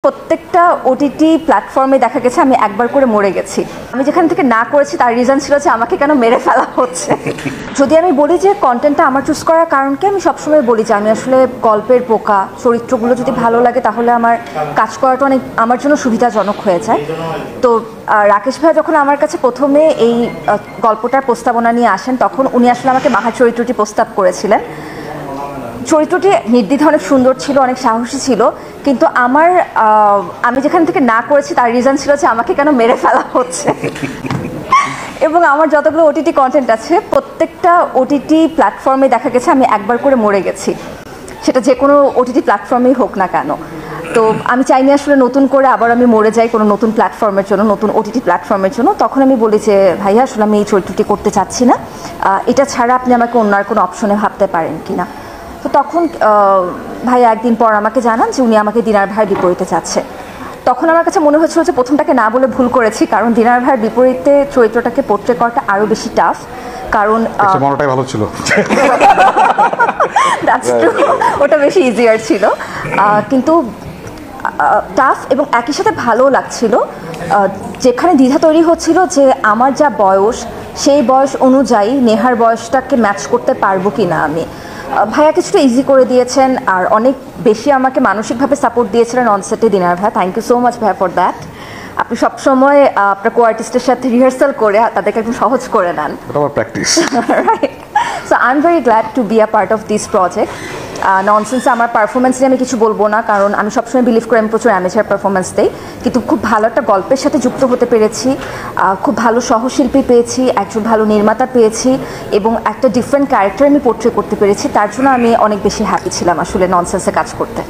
প্রত্যেকটা ওটিটি প্ল্যাটফর্মে দেখা গেছে আমি একবার করে মরে গেছি। আমি যেখান থেকে না করেছি তার রিজন ছিল যে আমাকে কেন মেরে ফেলা হচ্ছে। যদি আমি বলি যে কন্টেন্টটা আমার চুজ করার কারণকে, আমি সবসময় বলি যে আমি আসলে গল্পের পোকা, চরিত্রগুলো যদি ভালো লাগে তাহলে আমার কাজ করাটা অনেক আমার জন্য সুবিধাজনক হয়ে যায়। তো রাকেশ ভাই যখন আমার কাছে প্রথমে এই গল্পটার প্রস্তাবনা নিয়ে আসেন, তখন উনি আসলে আমাকে মাহা চরিত্রটি প্রস্তাব করেছিলেন। চরিত্রটি নির্দ্বিধায় অনেক সুন্দর ছিল, অনেক সাহসী ছিল, কিন্তু আমি যেখান থেকে না করেছি তার রিজন ছিল যে আমাকে কেন মেরে ফেলা হচ্ছে। এবং আমার যতগুলো ওটিটি কন্টেন্ট আছে প্রত্যেকটা ওটিটি প্ল্যাটফর্মে দেখা গেছে আমি একবার করে মরে গেছি, সেটা যে কোনো ওটিটি প্ল্যাটফর্মেই হোক না কেন। তো আমি চাইনি আসলে নতুন করে আবার আমি মরে যাই কোনো নতুন প্ল্যাটফর্মের জন্য, নতুন ওটিটি প্ল্যাটফর্মের জন্য। তখন আমি বলি যে ভাইয়া আসলে আমি এই চরিত্রটি করতে চাচ্ছি না, এটা ছাড়া আপনি আমাকে অন্য আর কোনো অপশনে ভাবতে পারেন কিনা। তো তখন ভাইয়া একদিন পর আমাকে জানান যে উনি আমাকে দিনার ভাইয়ের বিপরীতে চাচ্ছে। তখন আমার কাছে মনে হচ্ছিল যে প্রথমটাকে না বলে ভুল করেছি, কারণ দিনার ভাইয়ের বিপরীতে চরিত্রটাকে পোর্ট্রে করাটা আরও বেশি টাফ। কারণ মনটাই ভালো ছিল, ওটা বেশি ইজিয়ার ছিল, কিন্তু টাফ এবং একই সাথে ভালো লাগছিল। যেখানে দ্বিধা তৈরি হচ্ছিল যে আমার যা বয়স, সেই বয়স অনুযায়ী নেহার বয়সটাকে ম্যাচ করতে পারবো কি না আমি। ভাইয়া কিছুটা ইজি করে দিয়েছেন, আর অনেক বেশি আমাকে মানসিকভাবে সাপোর্ট দিয়েছিলেন অনসেটে দিনার ভাই। থ্যাংক ইউ সো মাচ ভাইয়া ফর দ্যাট। আপনি সবসময় আপনার কো আর্টিস্টের সাথে রিহার্সাল করে তাদেরকে একদম সহজ করে নেন। Practice. Right. So I am very glad to be a part of this project. ননসেন্সে আমার পারফরমেন্স নিয়ে আমি কিছু বলবো না, কারণ আমি সবসময় বিলিভ করি আমি প্রচুর অ্যামেচার পারফরমেন্স দিই, কিন্তু খুব ভালো একটা গল্পের সাথে যুক্ত হতে পেরেছি, খুব ভালো সহশিল্পী পেয়েছি, একজন ভালো নির্মাতা পেয়েছি, এবং একটা ডিফারেন্ট ক্যারেক্টার আমি পোর্ট্রে করতে পেরেছি। তার জন্য আমি অনেক বেশি হ্যাপি ছিলাম আসলে ননসেন্সে কাজ করতে।